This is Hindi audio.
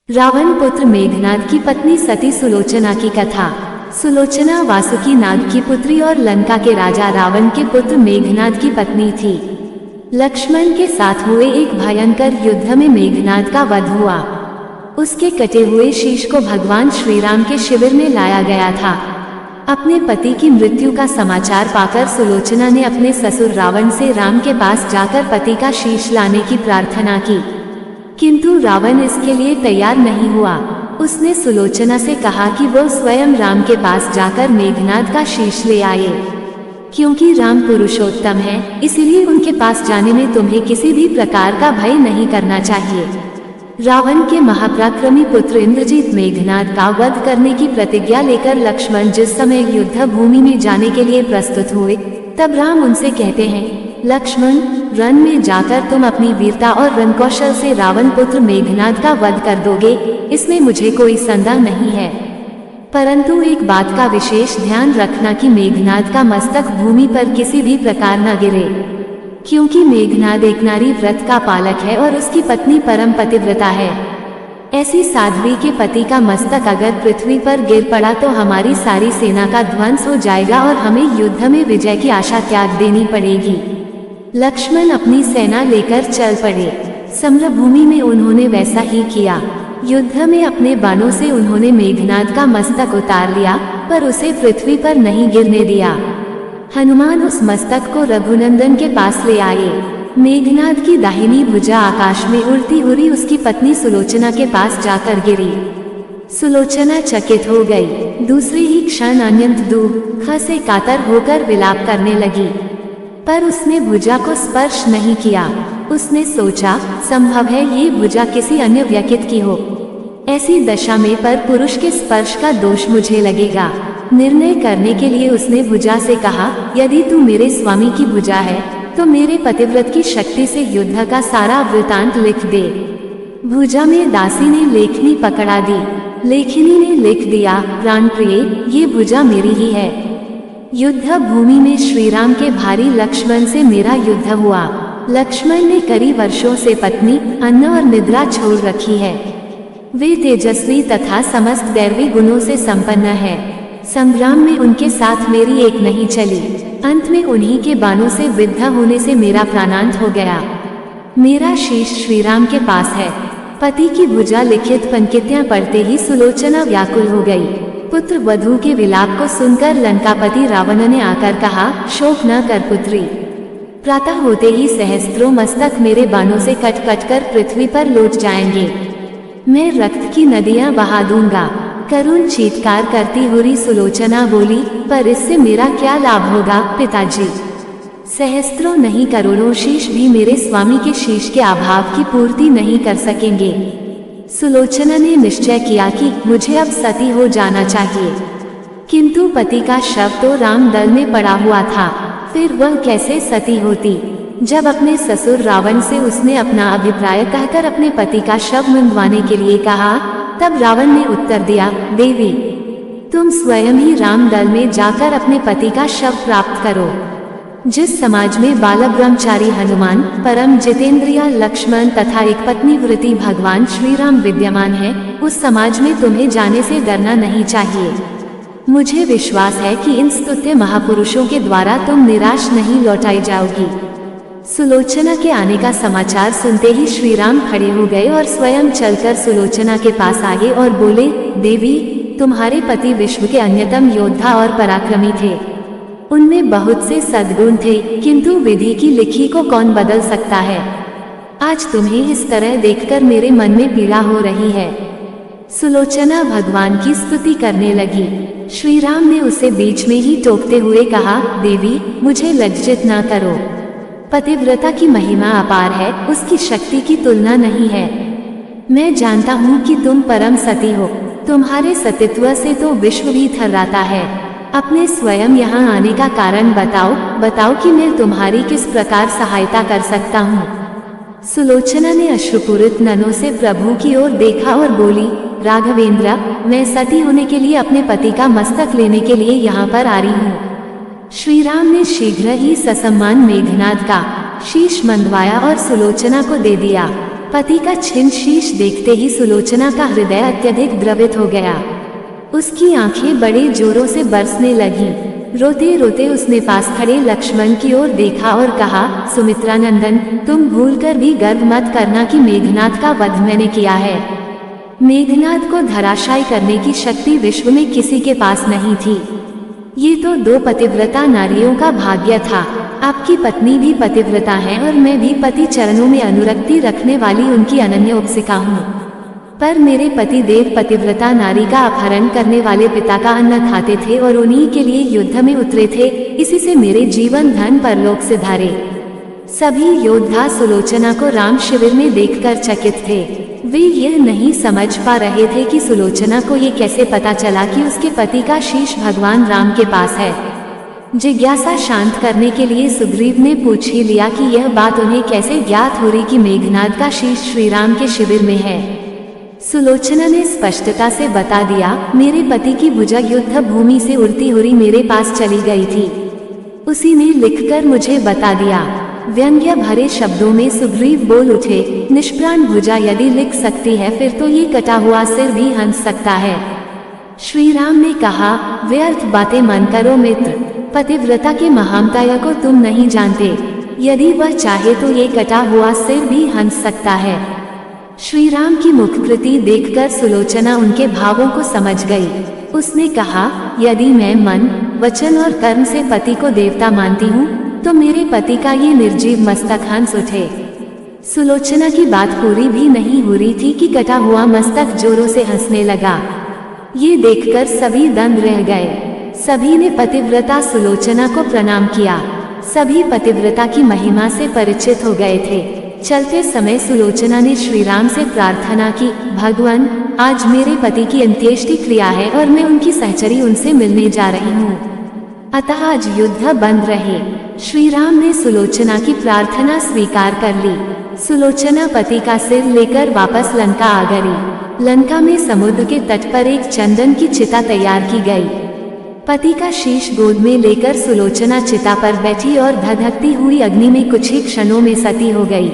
रावण पुत्र मेघनाद की पत्नी सती सुलोचना की कथा। सुलोचना वासुकी नाग की पुत्री और लंका के राजा रावण के पुत्र मेघनाद की पत्नी थी। लक्ष्मण के साथ हुए एक भयंकर युद्ध में मेघनाद का वध हुआ। उसके कटे हुए शीश को भगवान श्री राम के शिविर में लाया गया था। अपने पति की मृत्यु का समाचार पाकर सुलोचना ने अपने ससुर रावण से राम के पास जाकर पति का शीश लाने की प्रार्थना की, किंतु रावण इसके लिए तैयार नहीं हुआ। उसने सुलोचना से कहा कि वो स्वयं राम के पास जाकर मेघनाद का शीश ले आए। क्योंकि राम पुरुषोत्तम है, इसलिए उनके पास जाने में तुम्हें किसी भी प्रकार का भय नहीं करना चाहिए। रावण के महापराक्रमी पुत्र इंद्रजीत मेघनाद का वध करने की प्रतिज्ञा लेकर लक्ष्मण जिस समय युद्ध भूमि में जाने के लिए प्रस्तुत हुए, तब राम उनसे कहते हैं, लक्ष्मण, रण में जाकर तुम अपनी वीरता और रणकौशल से रावण पुत्र मेघनाद का वध कर दोगे, इसमें मुझे कोई संदेह नहीं है। परंतु एक बात का विशेष ध्यान रखना कि मेघनाद का मस्तक भूमि पर किसी भी प्रकार न गिरे, क्योंकि मेघनाद एक नारी व्रत का पालक है और उसकी पत्नी परम पतिव्रता है। ऐसी साध्वी के पति का मस्तक अगर पृथ्वी पर गिर पड़ा तो हमारी सारी सेना का ध्वंस हो जाएगा और हमें युद्ध में विजय की आशा त्याग देनी पड़ेगी। लक्ष्मण अपनी सेना लेकर चल पड़े। समरभूमि में उन्होंने वैसा ही किया। युद्ध में अपने बाणों से उन्होंने मेघनाद का मस्तक उतार लिया, पर उसे पृथ्वी पर नहीं गिरने दिया। हनुमान उस मस्तक को रघुनंदन के पास ले आए। मेघनाद की दाहिनी भुजा आकाश में उड़ती हुई उसकी पत्नी सुलोचना के पास जाकर गिरी। सुलोचना चकित हो गई। दूसरे ही क्षण अत्यंत दुख से कातर होकर विलाप करने लगी, पर उसने भुजा को स्पर्श नहीं किया। उसने सोचा, संभव है ये भुजा किसी अन्य व्यक्ति की हो। ऐसी दशा में पर पुरुष के स्पर्श का दोष मुझे लगेगा। निर्णय करने के लिए उसने भुजा से कहा, यदि तू मेरे स्वामी की भुजा है तो मेरे पतिव्रत की शक्ति से युद्ध का सारा वृतांत लिख दे। भुजा में दासी ने लेखनी पकड़ा दी। लेखनी ने लिख दिया, प्राणप्रिय, ये भुजा मेरी ही है। युद्ध भूमि में श्री राम के भारी लक्ष्मण से मेरा युद्ध हुआ। लक्ष्मण ने कई वर्षों से पत्नी, अन्न और निद्रा छोड़ रखी है। वे तेजस्वी तथा समस्त दैवी गुणों से संपन्न है। संग्राम में उनके साथ मेरी एक नहीं चली। अंत में उन्हीं के बाणों से विद्ध होने से मेरा प्राणांत हो गया। मेरा शीश श्री राम के पास है। पति की भुजा लिखित पंक्तियां पढ़ते ही सुलोचना व्याकुल हो गई। पुत्र वधू के विलाप को सुनकर लंकापति रावण ने आकर कहा, शोक न कर पुत्री। प्रातः होते ही सहस्त्रों मस्तक मेरे बाणों से कट कट कर पृथ्वी पर लौट जाएंगे। मैं रक्त की नदियां बहा दूंगा। करुण चीत्कार करती हुई सुलोचना बोली, पर इससे मेरा क्या लाभ होगा पिताजी? सहस्त्रों नहीं करोड़ों शीश भी मेरे स्वामी के शीश के अभाव की पूर्ति नहीं कर सकेंगे। सुलोचना ने निश्चय किया कि मुझे अब सती हो जाना चाहिए, किंतु पति का शव तो रामदल में पड़ा हुआ था, फिर वह कैसे सती होती? जब अपने ससुर रावण से उसने अपना अभिप्राय कहकर अपने पति का शव मुंडवाने के लिए कहा, तब रावण ने उत्तर दिया, देवी, तुम स्वयं ही रामदल में जाकर अपने पति का शव प्राप्त करो। जिस समाज में बाल ब्रह्मचारी हनुमान, परम जितेंद्रिय लक्ष्मण तथा एक पत्नी व्रती भगवान श्री राम विद्यमान है, उस समाज में तुम्हें जाने से डरना नहीं चाहिए। मुझे विश्वास है कि इन स्तुत्य महापुरुषों के द्वारा तुम निराश नहीं लौटाई जाओगी। सुलोचना के आने का समाचार सुनते ही श्री राम खड़े हो गए और स्वयं चलकर सुलोचना के पास आए और बोले, देवी, तुम्हारे पति विश्व के अन्यतम योद्धा और पराक्रमी थे। उनमें बहुत से सद्गुण थे, किंतु विधि की लिखी को कौन बदल सकता है? आज तुम्हें इस तरह देखकर मेरे मन में पीड़ा हो रही है। सुलोचना भगवान की स्तुति करने लगी। श्री राम ने उसे बीच में ही टोकते हुए कहा, देवी, मुझे लज्जित ना करो। पतिव्रता की महिमा अपार है, उसकी शक्ति की तुलना नहीं है। मैं जानता हूँ कि तुम परम सती हो। तुम्हारे सतीत्व से तो विश्व भी थर्राता है। अपने स्वयं यहाँ आने का कारण बताओ कि मैं तुम्हारी किस प्रकार सहायता कर सकता हूँ। सुलोचना ने अश्रुपूरित नयनों से प्रभु की ओर देखा और बोली, राघवेंद्र, मैं सती होने के लिए अपने पति का मस्तक लेने के लिए यहाँ पर आ रही हूँ। श्री राम ने शीघ्र ही ससम्मान मेघनाद का शीश मंडवाया और सुलोचना को दे दिया। पति का छिन्न शीश देखते ही सुलोचना का हृदय अत्यधिक द्रवित हो गया। उसकी आंखें बड़े जोरों से बरसने लगीं। रोते रोते उसने पास खड़े लक्ष्मण की ओर देखा और कहा, सुमित्रा नंदन, तुम भूलकर भी गर्व मत करना कि मेघनाद का वध मैंने किया है। मेघनाद को धराशायी करने की शक्ति विश्व में किसी के पास नहीं थी। ये तो 2 पतिव्रता नारियों का भाग्य था। आपकी पत्नी भी पतिव्रता है और मैं भी पति चरणों में अनुरक्ति रखने वाली उनकी अनन्य उपसिका हूँ। पर मेरे पति देव पतिव्रता नारी का अपहरण करने वाले पिता का अन्न खाते थे और उन्हीं के लिए युद्ध में उतरे थे। इसी से मेरे जीवन धन परलोक से धारे। सभी योद्धा सुलोचना को राम शिविर में देखकर चकित थे। वे यह नहीं समझ पा रहे थे कि सुलोचना को ये कैसे पता चला कि उसके पति का शीश भगवान राम के पास है। जिज्ञासा शांत करने के लिए सुग्रीव ने पूछ ही लिया कि यह बात उन्हें कैसे ज्ञात हो रही कि मेघनाद का शीश श्री राम के शिविर में है। सुलोचना ने स्पष्टता से बता दिया, मेरे पति की भुजा युद्ध भूमि से उड़ती हुई मेरे पास चली गई थी। उसी ने लिखकर मुझे बता दिया। व्यंग्य भरे शब्दों में सुग्रीव बोल उठे, निष्प्राण भुजा यदि लिख सकती है फिर तो ये कटा हुआ सिर भी हंस सकता है। श्री राम ने कहा, व्यर्थ बातें मन करो मित्र, पतिव्रता के महामताया को तुम नहीं जानते। यदि वह चाहे तो ये कटा हुआ सिर भी हंस सकता है। श्री राम की मुखकृति देखकर सुलोचना उनके भावों को समझ गई। उसने कहा, यदि मैं मन, वचन और कर्म से पति को देवता मानती हूँ तो मेरे पति का ये निर्जीव मस्तक हंस उठे। सुलोचना की बात पूरी भी नहीं हो रही थी कि कटा हुआ मस्तक जोरों से हंसने लगा। ये देखकर सभी दंग रह गए। सभी ने पतिव्रता सुलोचना को प्रणाम किया। सभी पतिव्रता की महिमा से परिचित हो गए थे। चलते समय सुलोचना ने श्री राम से प्रार्थना की, भगवान, आज मेरे पति की अंत्येष्टि क्रिया है और मैं उनकी सहचरी उनसे मिलने जा रही हूँ, अतः आज युद्ध बंद रहे। श्री राम ने सुलोचना की प्रार्थना स्वीकार कर ली। सुलोचना पति का सिर लेकर वापस लंका आ गई। लंका में समुद्र के तट पर एक चंदन की चिता तैयार की गई। पति का शीश गोद में लेकर सुलोचना चिता पर बैठी और धधकती हुई अग्नि में कुछ ही क्षणों में सती हो गई।